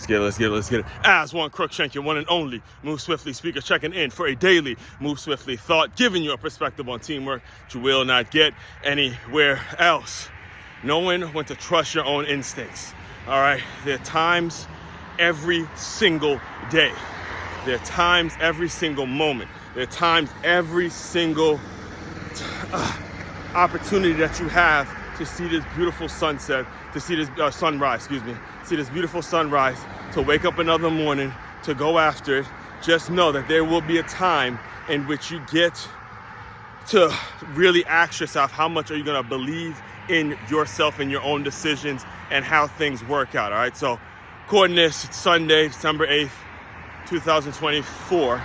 Let's get it. As one Crookshank, your one and only Move Swiftly speaker, checking in for a daily Move Swiftly thought, giving you a perspective on teamwork that you will not get anywhere else. Knowing when to trust your own instincts. All right, there are times every single day. There are times every single moment. There are times every single opportunity that you have to see this beautiful sunset, to see this sunrise, see this beautiful sunrise, to wake up another morning, to go after it. Just know that there will be a time in which you get to really ask yourself, how much are you going to believe in yourself and your own decisions and how things work out, all right? So, recording this, it's Sunday, December 8th, 2024,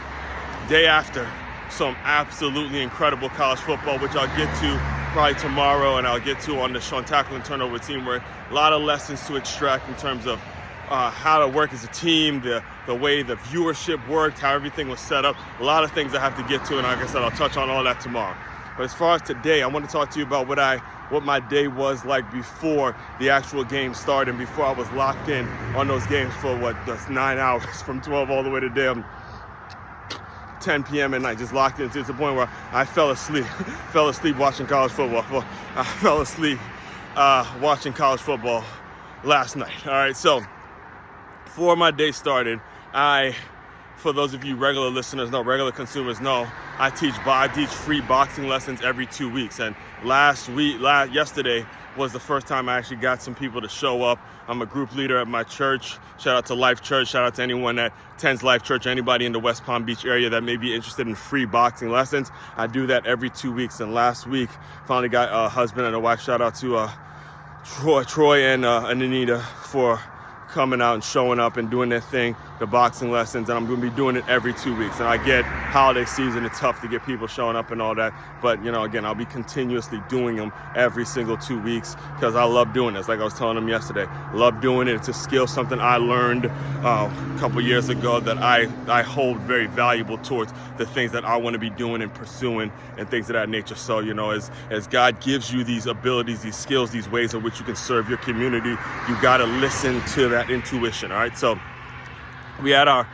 day after some absolutely incredible college football, which I'll get to probably tomorrow, and I'll get to on the on tackling turnover teamwork. A lot of lessons to extract in terms of how to work as a team, the way the viewership worked, how everything was set up. A lot of things I have to get to, and like I said, I'll touch on all that tomorrow. But as far as today, I want to talk to you about what my day was like before the actual game started, and before I was locked in on those games for that's 9 hours from 12 all the way to damn 10 p.m. at night, just locked into the point where I fell asleep watching college football. I fell asleep watching college football last night. All right, so before my day started, for those of you regular listeners know, regular consumers know, I teach free boxing lessons every 2 weeks. And yesterday was the first time I actually got some people to show up. I'm a group leader at my church. Shout out to Life Church. Shout out to anyone that attends Life Church, anybody in the West Palm Beach area that may be interested in free boxing lessons. I do that every 2 weeks. And last week, finally got a husband and a wife. Shout out to Troy and Anita for coming out and showing up and doing their thing, the boxing lessons, and I'm going to be doing it every 2 weeks. And I get holiday season, it's tough to get people showing up and all that, but again, I'll be continuously doing them every single 2 weeks because I love doing this. Like I was telling them yesterday, love doing it. It's a skill, something I learned a couple years ago that I hold very valuable towards the things that I want to be doing and pursuing and things of that nature. So, as God gives you these abilities, these skills, these ways in which you can serve your community, you got to listen to that intuition. All right, so we had our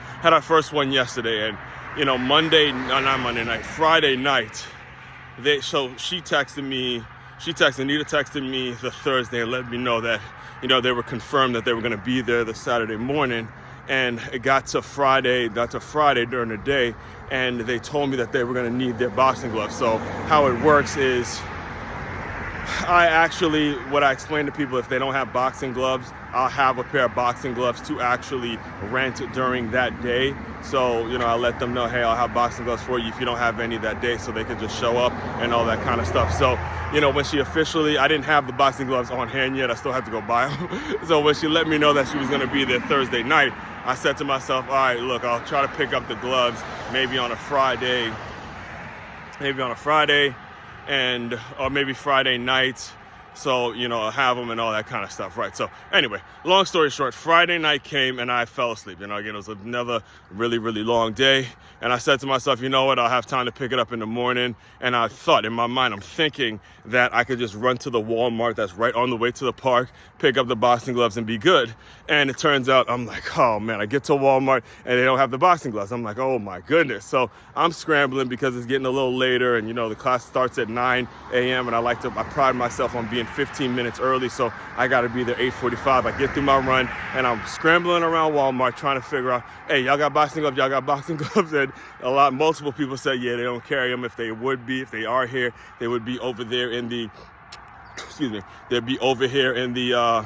first one yesterday, and Friday night, Anita texted me the Thursday and let me know that they were confirmed that they were going to be there the Saturday morning, and it got to Friday during the day, and they told me that they were going to need their boxing gloves. So how it works is, what I explain to people, if they don't have boxing gloves, I'll have a pair of boxing gloves to actually rent during that day. So, I let them know, hey, I'll have boxing gloves for you if you don't have any that day, so they can just show up and all that kind of stuff. So, when she I didn't have the boxing gloves on hand yet. I still had to go buy them. So when she let me know that she was going to be there Thursday night, I said to myself, all right, look, I'll try to pick up the gloves maybe on a Friday, or maybe Friday night. So, I'll have them and all that kind of stuff, right? So anyway, long story short, Friday night came and I fell asleep. Again, it was another really, really long day. And I said to myself, you know what? I'll have time to pick it up in the morning. And I thought in my mind, I'm thinking that I could just run to the Walmart that's right on the way to the park, pick up the boxing gloves and be good. And it turns out, I'm like, oh man, I get to Walmart and they don't have the boxing gloves. I'm like, oh my goodness. So I'm scrambling because it's getting a little later, and the class starts at 9 a.m. and I pride myself on being 15 minutes early, so I got to be there 8:45. I get through my run and I'm scrambling around Walmart trying to figure out, hey, y'all got boxing gloves? And multiple people said, yeah, they don't carry them. If they are here, they would be over there in the, they'd be over here in the,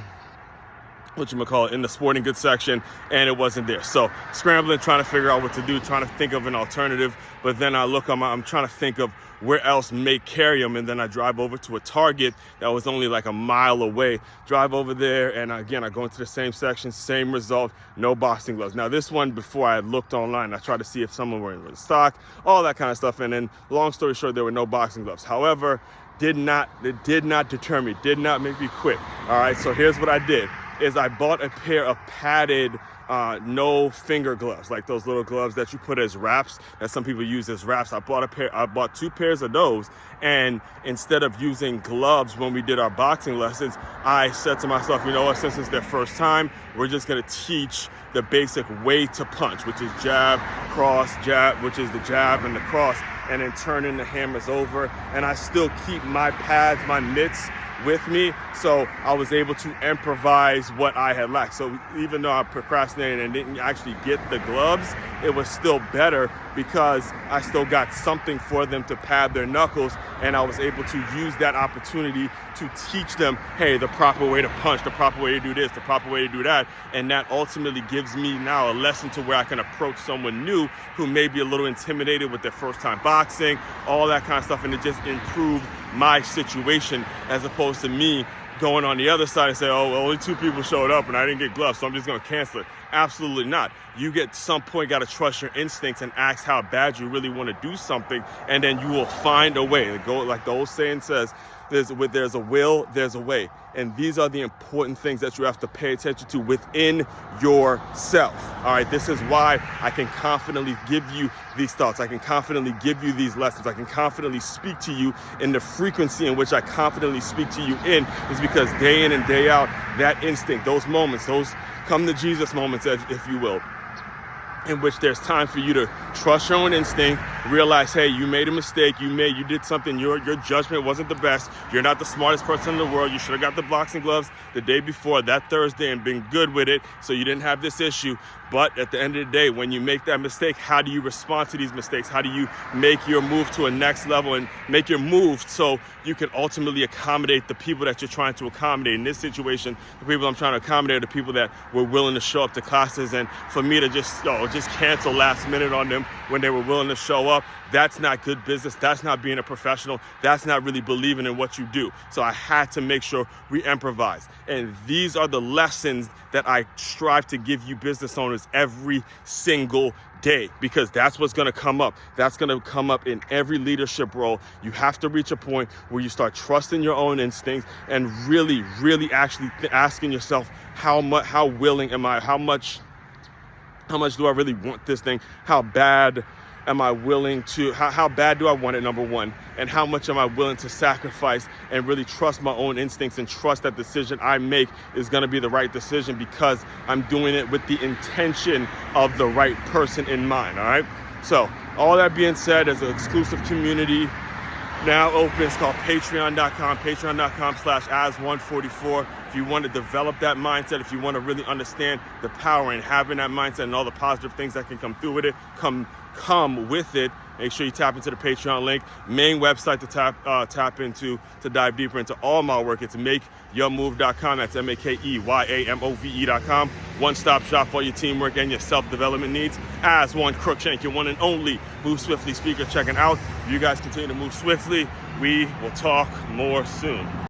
in the sporting goods section, and it wasn't there. So scrambling, trying to figure out what to do, trying to think of an alternative. But then I'm trying to think of where else may carry them. And then I drive over to a Target that was only like a mile away, drive over there. And again, I go into the same section, same result, no boxing gloves. Now this one, before I had looked online, I tried to see if someone were in stock, all that kind of stuff. And then long story short, there were no boxing gloves. However, it did not deter me, did not make me quit. All right, so here's what I did. is I bought a pair of padded no finger gloves, like those little gloves that you put as wraps, that some people use as wraps. I bought 2 pairs of those, and instead of using gloves when we did our boxing lessons, I said to myself, you know what, since it's their first time, we're just gonna teach the basic way to punch, which is jab, cross, jab, which is the jab and the cross, and then turning the hammers over. And I still keep my pads, my mitts with me, so I was able to improvise what I had lacked. So even though I procrastinated and didn't actually get the gloves, it was still better because I still got something for them to pad their knuckles, and I was able to use that opportunity to teach them, hey, the proper way to punch, the proper way to do this, the proper way to do that. And that ultimately gives me now a lesson to where I can approach someone new who may be a little intimidated with their first time boxing, all that kind of stuff, and it just improved my situation, as opposed to me going on the other side and say, oh, well, only 2 people showed up and I didn't get gloves, so I'm just going to cancel it. Absolutely not. You get some point got to trust your instincts and ask how bad you really want to do something, and then you will find a way. Like the old saying says, there's a will, there's a way. And these are the important things that you have to pay attention to within yourself. All right, this is why I can confidently give you these thoughts. I can confidently give you these lessons. I can confidently speak to you in the frequency in which I confidently speak to you in, is because day in and day out, that instinct, those moments, those come to Jesus moments, if you will, in which there's time for you to trust your own instinct, realize, hey, you made a mistake, you did something, your judgment wasn't the best, you're not the smartest person in the world, you should have got the boxing gloves the day before, that Thursday, and been good with it, so you didn't have this issue. But at the end of the day, when you make that mistake, how do you respond to these mistakes? How do you make your move to a next level and make your move so you can ultimately accommodate the people that you're trying to accommodate? In this situation, the people I'm trying to accommodate are the people that were willing to show up to classes, and for me to just cancel last minute on them when they were willing to show up, that's not good business. That's not being a professional. That's not really believing in what you do. So I had to make sure we improvise. And these are the lessons that I strive to give you business owners every single day, because that's what's going to come up. That's going to come up in every leadership role. You have to reach a point where you start trusting your own instincts and really, really actually asking yourself, how willing am I? How much do I really want this thing? How bad am I willing to, how bad do I want it, number one? And how much am I willing to sacrifice and really trust my own instincts and trust that decision I make is going to be the right decision because I'm doing it with the intention of the right person in mind, all right? So all that being said, there's an exclusive community now open. It's called patreon.com/as144. If you want to develop that mindset, if you want to really understand the power in having that mindset and all the positive things that can come through with it, come with it, make sure you tap into the Patreon link. Main website to tap into to dive deeper into all my work. It's makeyourmove.com. That's makeyourmove.com. One-stop shop for your teamwork and your self-development needs. As one Crookshank, your one and only Move Swiftly speaker checking out. You guys continue to move swiftly. We will talk more soon.